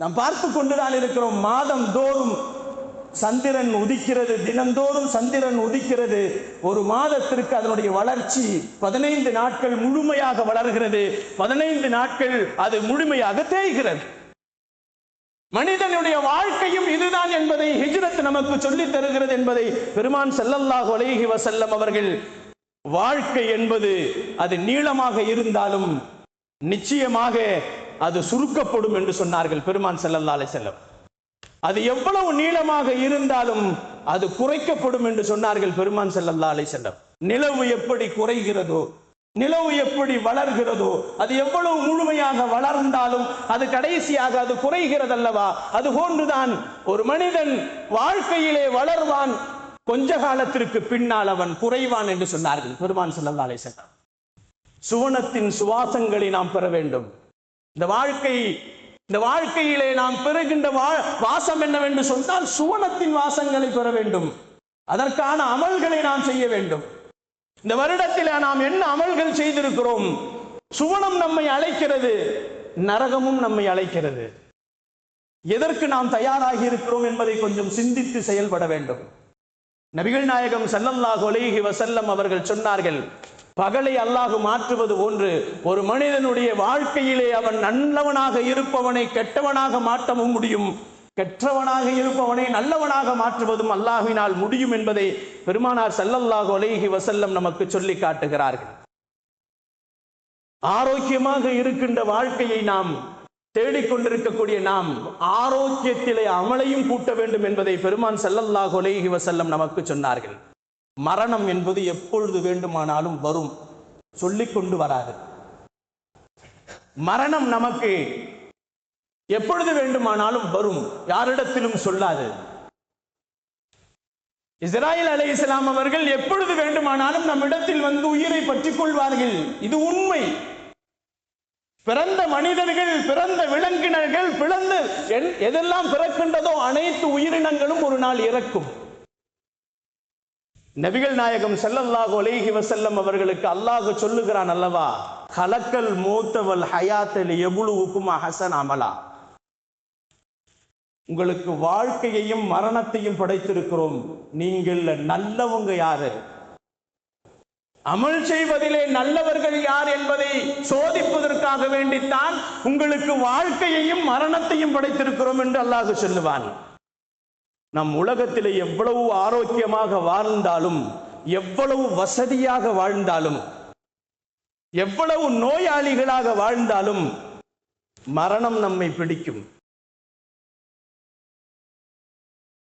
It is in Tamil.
நாம் பார்த்து கொண்டுதான் இருக்கிறோம். மாதம் தோறும் சந்திரன் உதிக்கிறது, தினந்தோறும் சந்திரன் உதிக்கிறது. ஒரு மாதத்திற்கு அதனுடைய வளர்ச்சி 15 நாட்கள் முழுமையாக வளர்கிறது, 15 நாட்கள் அது முழுமையாக தேய்கிறது. மனிதனுடைய வாழ்க்கையும் இதுதான் என்பதை ஹிஜ்ரத் நமக்கு சொல்லித் தருகிறது என்பதை பெருமான் ஸல்லல்லாஹு அலைஹி வஸல்லம் அவர்கள், வாழ்க்கை என்பது அது நீளமாக இருந்தாலும் நிச்சயமாக அது சுருக்கப்படும் என்று சொன்னார்கள் பெருமான் ஸல்லல்லாஹு அலைஹி வஸல்லம். அது எவ்வளவு நீளமாக இருந்தாலும் அது குறைக்கப்படும் என்று சொன்னார்கள் பெருமான் ஸல்லல்லாஹு அலைஹி வஸல்லம். நிலவு எப்படி குறைகிறதோ, நிலவு எப்படி வளர்கிறதோ, அது எவ்வளவு முழுமையாக வளர்ந்தாலும் அது கடைசியாக அது குறைகிறது அல்லவா? அது போன்றுதான் ஒரு மனிதன் வாழ்க்கையிலே வளர்வான், கொஞ்ச காலத்திற்கு பின்னால் அவன் குறைவான் என்று சொன்னார்கள் பெருமான் ஸல்லல்லாஹு அலைஹி வஸல்லம். சுவனத்தின் சுவாசங்களை நாம் பெற வேண்டும். இந்த வாழ்க்கையிலே நாம் பெறுகின்ற வாசம் என்னவென்று சொன்னால் சுவனத்தின் வாசங்களை பெற வேண்டும். அதற்கான அமல்களை நாம் செய்ய வேண்டும். இந்த வருடத்தில் நாம் என்ன அமல்கள் செய்திருக்கிறோம்? சுவனம் நம்மை அழைக்கிறது, நரகமும் நம்மை அழைக்கிறது. எதற்கு நாம் தயாராகி இருக்கிறோம் என்பதை கொஞ்சம் சிந்தித்து செயல்பட வேண்டும். நபிகள் நாயகம் ஸல்லல்லாஹு அலைஹி வஸல்லம் அவர்கள் சொன்னார்கள், பகலை அல்லாஹ் மாற்றுவது போன்று ஒரு மனிதனுடைய வாழ்க்கையிலே அவன் நல்லவனாக இருப்பவனை கெட்டவனாக மாற்றவும் முடியும், கெட்டவனாக இருப்பவனை நல்லவனாக மாற்றுவதும் அல்லாஹ்வினால் முடியும் என்பதை பெருமானார் ஸல்லல்லாஹு அலைஹி வஸல்லம் நமக்கு சொல்லி காட்டுகிறார்கள். ஆரோக்கியமாக இருக்கின்ற வாழ்க்கையை நாம் தேடிக்கொண்டிருக்கக்கூடிய நாம் ஆரோக்கியத்திலே அமலையும் கூட்ட வேண்டும் என்பதை பெருமான் ஸல்லல்லாஹு அலைஹி வஸல்லம் நமக்கு சொன்னார்கள். மரணம் என்பது எப்பொழுது வேண்டுமானாலும் வரும், சொல்லிக்கொண்டு வராது. மரணம் நமக்கு எப்பொழுது வேண்டுமானாலும் வரும், யாரிடத்திலும் சொல்லாது. இஸ்ராயில் அலைஹிஸ்ஸலாம் அவர்கள் எப்பொழுது வேண்டுமானாலும் நம்மிடத்தில் வந்து உயிரை பற்றிக் கொள்வார்கள். இது உண்மை. பிறந்த மனிதர்கள், பிறந்த விலங்கினர்கள், எதெல்லாம் பிறக்கின்றதோ அனைத்து உயிரினங்களும் ஒரு நாள் இறக்கும். நபிகள் நாயகம் ஸல்லல்லாஹு அலைஹி வஸல்லம் அவர்களுக்கு அல்லாஹ் சொல்லுகிறான் அல்லவா, ஹலக்கல் மௌத வல் ஹயாத லியப்லுவுக்கும் அஹ்ஸன அமலா. உங்களுக்கு வாழ்க்கையையும் மரணத்தையும் படைத்திருக்கிறோம், நீங்கள் நல்லவங்க யாரு, அமல் செய்வதிலே நல்லவர்கள் யார் என்பதை சோதிப்பதற்காக வேண்டித்தான் உங்களுக்கு வாழ்க்கையையும் மரணத்தையும் படைத்திருக்கிறோம் என்று அல்லாஹ் சொல்லுவான். நம் உலகத்திலே எவ்வளவு ஆரோக்கியமாக வாழ்ந்தாலும், எவ்வளவு வசதியாக வாழ்ந்தாலும், எவ்வளவு நோயாளிகளாக வாழ்ந்தாலும் மரணம் நம்மை பிடிக்கும்.